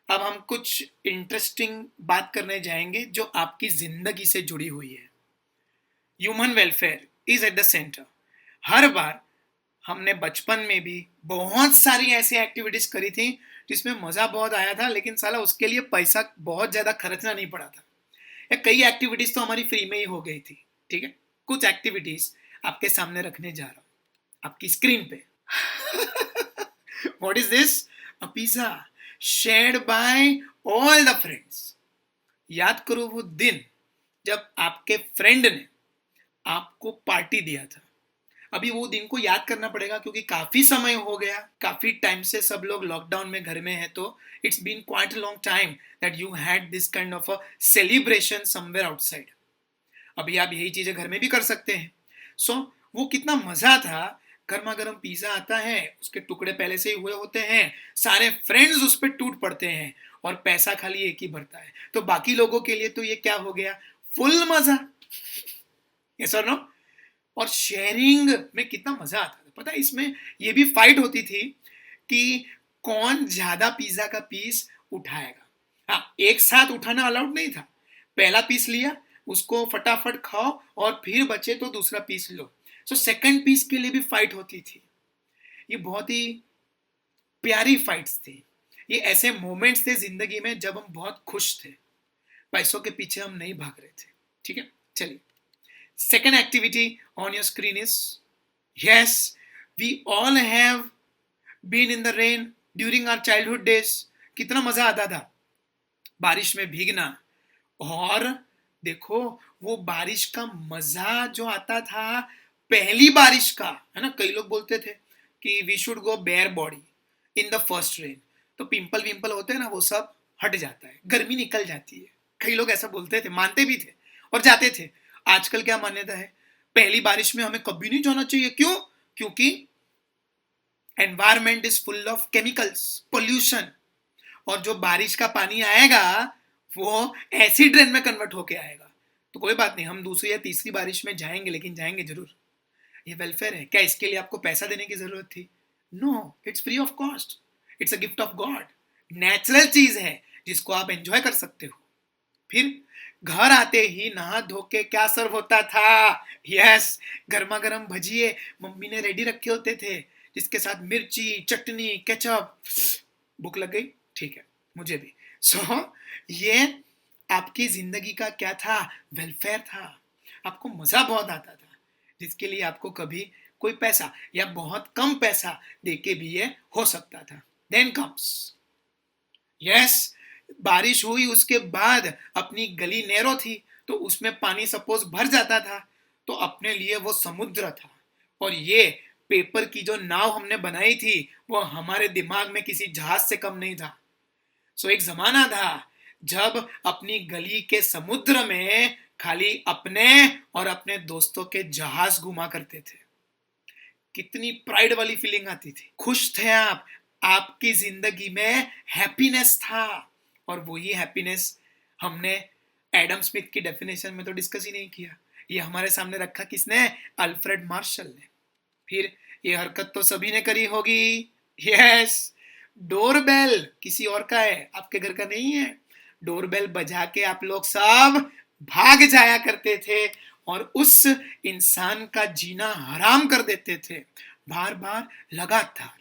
अब हम कुछ इंटरेस्टिंग बात करने जाएंगे जो आपकी जिंदगी से जुड़ी हुई है। Human welfare is at the centre. हर बार हमने बचपन में भी बहुत सारी ऐसी एक्टिविटीज करी थी जिसमें मजा बहुत आया था, लेकिन साला उसके लिए पैसा बहुत ज्यादा खर्चना नहीं पड़ा था। या कई एक्टिविटीज तो हमारी फ्री में ही हो गई थी, ठीक है। कुछ एक्टिविटीज आपके सामने रखने जा रहा हूं आपकी स्क्रीन पे। What is this? A pizza shared by all the friends. याद करो वो दिन जब आपके फ्रेंड ने आपको पार्टी दिया था। अभी वो दिन को याद करना पड़ेगा क्योंकि काफी समय हो गया, काफी टाइम से सब लोग लॉकडाउन में घर में है, तो it's been quite a long time that you had this kind of a celebration somewhere outside. अभी आप यही चीजें घर में भी कर सकते हैं। सो वो कितना मजा था। गर्मा गर्म पिज्जा आता है, उसके टुकड़े पहले से ही हुए होते हैं, सारे फ्रेंड्स उस पर टूट पड़ते हैं और पैसा खाली एक ही भरता है। तो बाकी लोगों के लिए तो ये क्या हो गया? फुल मजा। यस और नो? और शेयरिंग में कितना मजा आता था पता है। इसमें ये भी फाइट होती थी कि कौन ज्यादा पिज्जा का पीस उठाएगा। हाँ, एक साथ उठाना अलाउड नहीं था। पहला पीस लिया, उसको फटाफट खाओ और फिर बचे तो दूसरा पीस लो। सो सेकंड पीस के लिए भी फाइट होती थी। ये बहुत ही प्यारी फाइट्स थी। ये ऐसे मोमेंट्स थे जिंदगी में जब हम बहुत खुश थे, पैसों के पीछे हम नहीं भाग रहे थे, ठीक है। चलिए, second activity on your screen is Yes, we all have been in the rain during our childhood days. कितना मजा आता था बारिश में भीगना। और देखो, वो बारिश का मजा जो आता था पहली बारिश का, है ना, कई लोग बोलते थे कि we should go bare body in the first rain, तो पिंपल विंपल होते हैं ना, वो सब हट जाता है, गर्मी निकल जाती है। कई लोग ऐसा बोलते थे, मानते भी थे और जाते थे। आजकल क्या मान्यता है, पहली बारिश में हमें कभी नहीं जाना चाहिए। क्यों? क्योंकि environment is full of chemicals, pollution, और जो बारिश का पानी आएगा वो एसिड रेन में कन्वर्ट होके आएगा। तो कोई बात नहीं, हम दूसरी या तीसरी बारिश में जाएंगे, लेकिन जाएंगे जरूर। ये वेलफेयर है। क्या इसके लिए आपको पैसा देने की जरूरत थी? No, it's free of cost, it's a gift of God. Natural चीज है जिसको आप एंजॉय कर सकते हो। फिर घर आते ही नहा धो के क्या सर्व होता था? यस, गर्मा गर्म भजिए मम्मी ने रेडी रखे होते थे, जिसके साथ मिर्ची, चटनी, केचप। भूख लग गई? ठीक है, मुझे भी। ये आपकी जिंदगी का क्या था? वेलफेयर था। आपको मजा बहुत आता था, जिसके लिए आपको कभी कोई पैसा या बहुत कम पैसा देके भी ये हो सकता था। देन कम्स, यस, बारिश हुई, उसके बाद अपनी गली नैरो थी, तो उसमें पानी सपोज भर जाता था, तो अपने लिए वो समुद्र था। और ये पेपर की जो नाव हमने बनाई थी, वो हमारे दिमाग में किसी जहाज से कम नहीं था। सो एक जमाना था जब अपनी गली के समुद्र में खाली अपने और अपने दोस्तों के जहाज घुमा करते थे। कितनी प्राइड वाली फीलिंग आती थी, खुश थे आप, आपकी जिंदगी में हैप्पीनेस था। और वही हैप्पीनेस हमने एडम स्मिथ की डेफिनेशन में तो डिस्कस ही नहीं किया। ये हमारे सामने रखा किसने? अल्फ्रेड मार्शल ने। फिर ये हरकत तो सभी ने करी होगी। यस, डोरबेल किसी और का है, आपके घर का नहीं है। डोरबेल बजा के आप लोग सब भाग जाया करते थे और उस इंसान का जीना हराम कर देते थे, बार बार लगातार।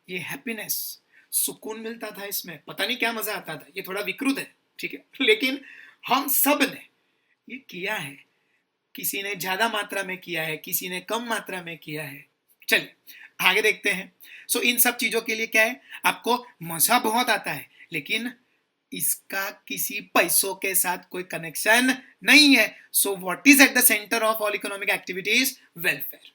ये हैप्पीनेस, सुकून मिलता था इसमें, पता नहीं क्या मजा आता था। ये थोड़ा विकृत है, ठीक है, लेकिन हम सब ने ये किया है। किसी ने ज्यादा मात्रा में किया है, किसी ने कम मात्रा में किया है। चलिए आगे देखते हैं। सो इन सब चीजों के लिए क्या है, आपको मजा बहुत आता है, लेकिन इसका किसी पैसों के साथ कोई कनेक्शन नहीं है। सो what is at the center of all economic activities? Welfare.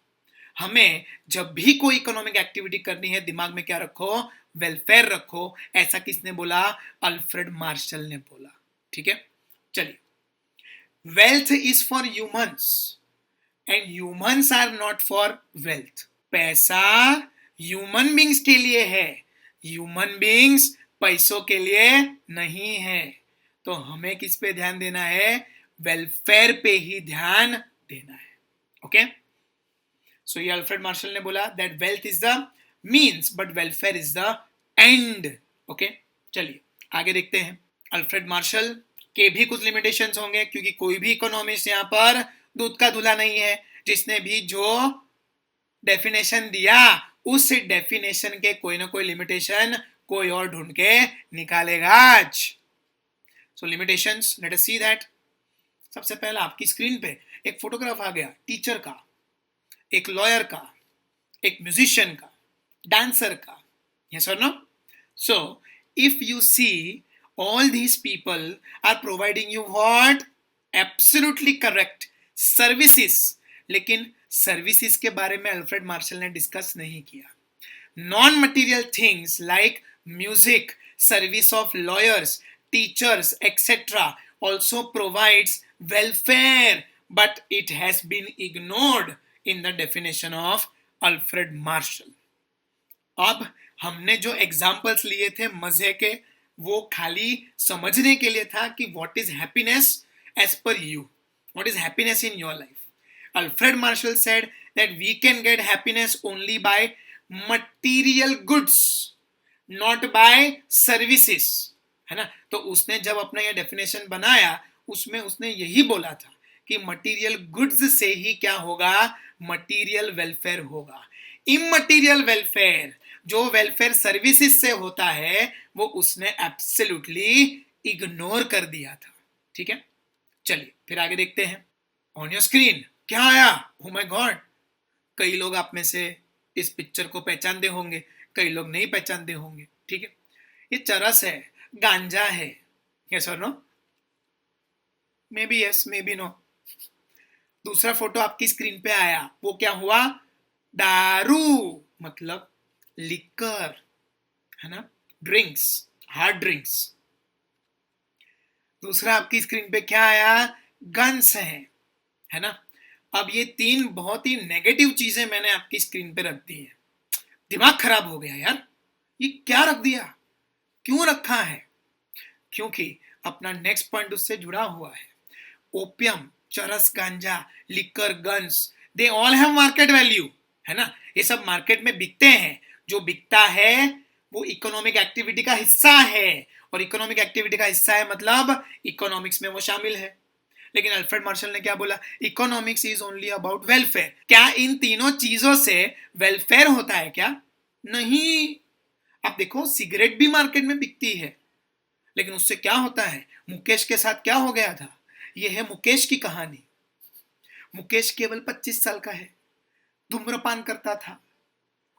हमें जब भी कोई इकोनॉमिक एक्टिविटी करनी है, दिमाग में क्या रखो? वेलफेयर रखो। ऐसा किसने बोला? अल्फ्रेड मार्शल ने बोला। ठीक है, चलिए। Wealth is for humans and humans are not for wealth. पैसा ह्यूमन बींग्स के लिए है, ह्यूमन बींग्स पैसों के लिए नहीं है। तो हमें किस पे ध्यान देना है? वेलफेयर पे ही ध्यान देना है। ओके, सो ये अल्फ्रेड मार्शल ने बोला that wealth is the means but welfare is the end. Okay, चलिए आगे देखते हैं। अल्फ्रेड मार्शल के भी कुछ लिमिटेशंस होंगे, क्योंकि कोई भी इकोनॉमिस्ट यहाँ पर दूध का धुला नहीं है। जिसने भी जो डेफिनेशन दिया, उस डेफिनेशन के कोई ना कोई लिमिटेशन कोई और ढूंढ के निकालेगा आज। So limitations, let us see that. सबसे पहला आपकी स्क्रीन पे एक फोटोग्राफ आ गया, टीचर का, एक लॉयर का, एक म्यूजिशियन का, डांसर का। यस और no? So if you see all these people are providing you what? Absolutely correct, services। लेकिन सर्विसेज के बारे में अल्फ्रेड मार्शल ने डिस्कस नहीं किया। Non material things like music, service of lawyers, teachers etcetera also provides welfare, but it has been ignored in the definition of Alfred Marshall। अब हमने जो एग्जाम्पल्स लिए थे मजे के, वो खाली समझने के लिए था कि what is happiness as per you, what is happiness in your life. Alfred Marshall said that we can get happiness only by material goods, not by services, है ना। तो उसने जब अपना ये डेफिनेशन बनाया, उसमें उसने यही बोला था कि मटीरियल गुड्स से ही क्या होगा? मटीरियल वेलफेयर होगा। इमटीरियल वेलफेयर, जो वेलफेयर सर्विसेज से होता है, वो उसने एब्सोल्युटली इग्नोर कर दिया था। ठीक है, चलिए फिर आगे देखते हैं। ऑन योर स्क्रीन क्या आया? ओह माय गॉड, कई लोग आप में से इस पिक्चर को पहचानते होंगे, कई लोग नहीं पहचानते होंगे, ठीक है। ये चरस है, गांजा है, यस और no? May be yes, may be no. दूसरा फोटो आपकी स्क्रीन पे आया, वो क्या हुआ? दारू, मतलब लिकर, है ना, ड्रिंक्स, हार्ड ड्रिंक्स। दूसरा आपकी स्क्रीन पे क्या आया? गन्स है ना। अब ये तीन बहुत ही नेगेटिव चीजें मैंने आपकी स्क्रीन पे रख दी है। दिमाग खराब हो गया यार, ये क्या रख दिया, क्यों रखा है? क्योंकि अपना नेक्स्ट पॉइंट उससे जुड़ा हुआ है। ओपियम, चरस, गांजा, liquor, guns, they all have market value, है ना। ये सब मार्केट में बिकते हैं, जो बिकता है वो इकोनॉमिक एक्टिविटी का हिस्सा है, और इकोनॉमिक एक्टिविटी का हिस्सा है मतलब इकोनॉमिक्स में वो शामिल है। लेकिन अल्फ्रेड मार्शल ने क्या बोला? Economics is only about welfare. क्या इन तीनों चीजों से वेलफेयर होता है क्या? नहीं। आप देखो, सिगरेट भी मार्केट में बिकती है, लेकिन उससे क्या होता है? मुकेश के साथ क्या हो गया था? यह है मुकेश की कहानी। मुकेश केवल 25 साल का है, धूम्रपान करता था,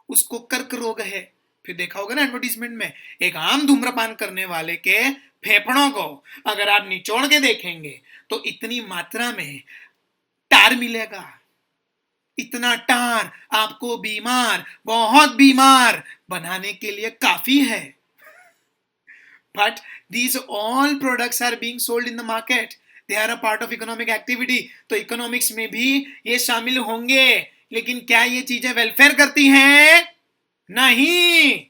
उसको कर्क रोग है। फिर देखा होगा ना एडवर्टीजमेंट में, एक आम धूम्रपान करने वाले के फेफड़ों को अगर आप निचोड़ के देखेंगे तो इतनी मात्रा में टार मिलेगा, इतना टार आपको बीमार, बहुत बीमार बनाने के लिए काफी है। But these all products are being sold in the market. They are a part of economic activity. तो इकोनॉमिक्स में भी ये शामिल होंगे, लेकिन क्या ये चीजें वेलफेयर करती हैं? नहीं।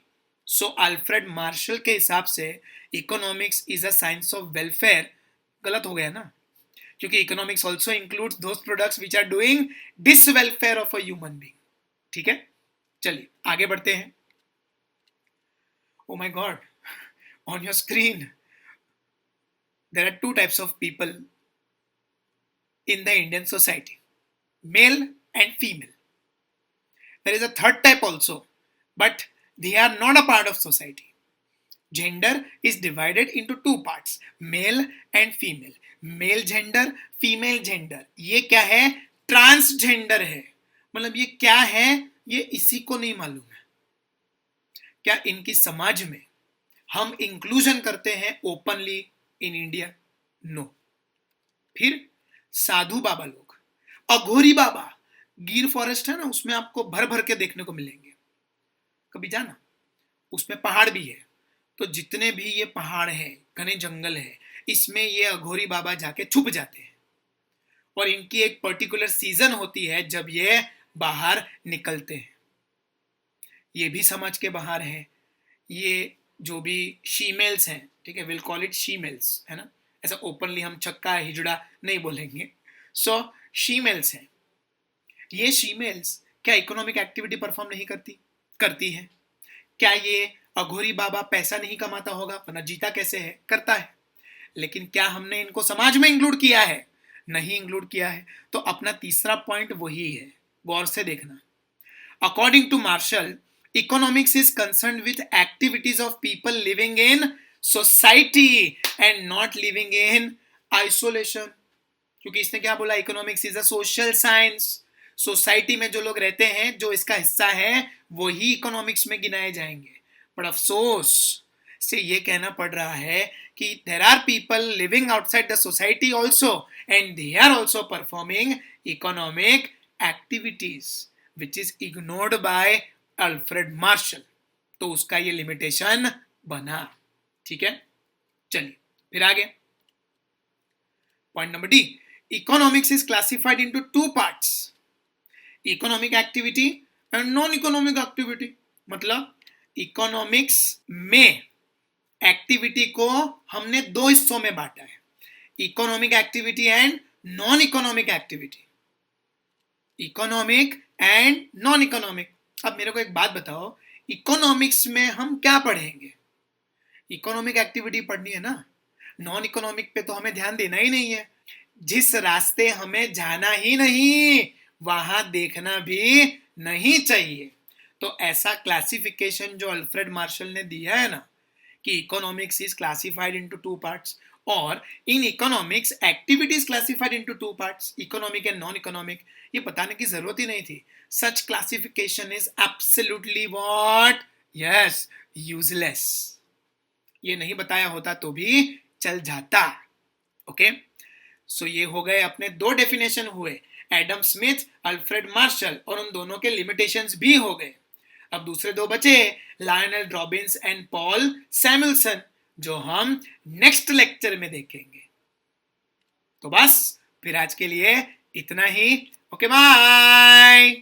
सो अल्फ्रेड मार्शल के हिसाब से economics is a science of welfare गलत हो गया ना, क्योंकि economics also includes those products which are doing diswelfare of a human being. ठीक है, चलिए आगे बढ़ते हैं। Oh my god, on your screen there are two types of people in the Indian society, male and female. There is a third type also, but they are not a part of society. Gender is divided into two parts, male and female. Male gender, female gender. ये क्या है? Transgender है। मतलब ये क्या है, ये इसी को नहीं मालूम है। क्या इनकी समाज में हम इंक्लूजन करते हैं ओपनली इन इंडिया? नो। फिर साधु बाबा लोग, अघोरी बाबा, गिर फॉरेस्ट है ना, उसमें आपको भर भर के देखने को मिलेंगे। कभी जाना, उसमें पहाड़ भी है, तो जितने भी ये पहाड़ है, घने जंगल है, इसमें ये अघोरी बाबा जाके छुप जाते हैं, और इनकी एक पर्टिकुलर सीजन होती है जब ये बाहर निकलते हैं। ये भी समझ के बाहर है। ये जो भी शीमेल्स हैं, ठीक है, विल कॉल इट शीमेल्स, है ना, ऐसा ओपनली हम छक्का हिजड़ा नहीं बोलेंगे। सो शीमेल्स हैं। ये शीमेल्स क्या इकोनॉमिक एक्टिविटी परफॉर्म नहीं करती है? क्या ये अघोरी बाबा पैसा नहीं कमाता होगा, वरना जीता कैसे है? करता है। लेकिन क्या हमने इनको समाज में इंक्लूड किया है? नहीं इंक्लूड किया है। तो अपना तीसरा पॉइंट वही है, गौर से देखना। According to Marshall, economics is concerned with activities of people living in society and not living in isolation. क्योंकि इसने क्या बोला? Economics is a social science. Society में जो लोग रहते हैं, जो इसका हिस्सा है, वही इकोनॉमिक्स में गिनाए जाएंगे। पर अफसोस से ये कहना पड़ रहा है कि there are people living outside the society also, and they are also performing economic activities which is ignored by Alfred Marshall. तो उसका ये लिमिटेशन बना। ठीक है, चलिए फिर आगे। Point number D, economics is classified into two parts, economic activity and non economic activity. मतलब इकोनॉमिक्स में एक्टिविटी को हमने दो हिस्सों में बांटा है, economic activity and non economic activity. Economic and non economic. अब मेरे को एक बात बताओ, इकोनॉमिक्स में हम क्या पढ़ेंगे? इकोनॉमिक एक्टिविटी पढ़नी है ना, नॉन इकोनॉमिक पे तो हमें ध्यान देना ही नहीं है। जिस रास्ते हमें जाना ही नहीं, वहां देखना भी नहीं चाहिए। तो ऐसा क्लासिफिकेशन जो अल्फ्रेड मार्शल ने दिया है ना, कि economics is classified into two parts, और इन economics activities classified into two parts, economic and non economic, ये बताने की जरूरत ही नहीं थी. Such classification is absolutely what? Yes, useless. ये नहीं बताया होता तो भी चल जाता. ओके, सो ये हो गए अपने दो डेफिनेशन हुए, एडम स्मिथ, अल्फ्रेड मार्शल, और उन दोनों के लिमिटेशंस भी हो गए. अब दूसरे दो बचे, Lionel Robins and Paul Samuelson, जो हम नेक्स्ट लेक्चर में देखेंगे. तो बस फिर आज के लिए इतना ही. Okay, bye.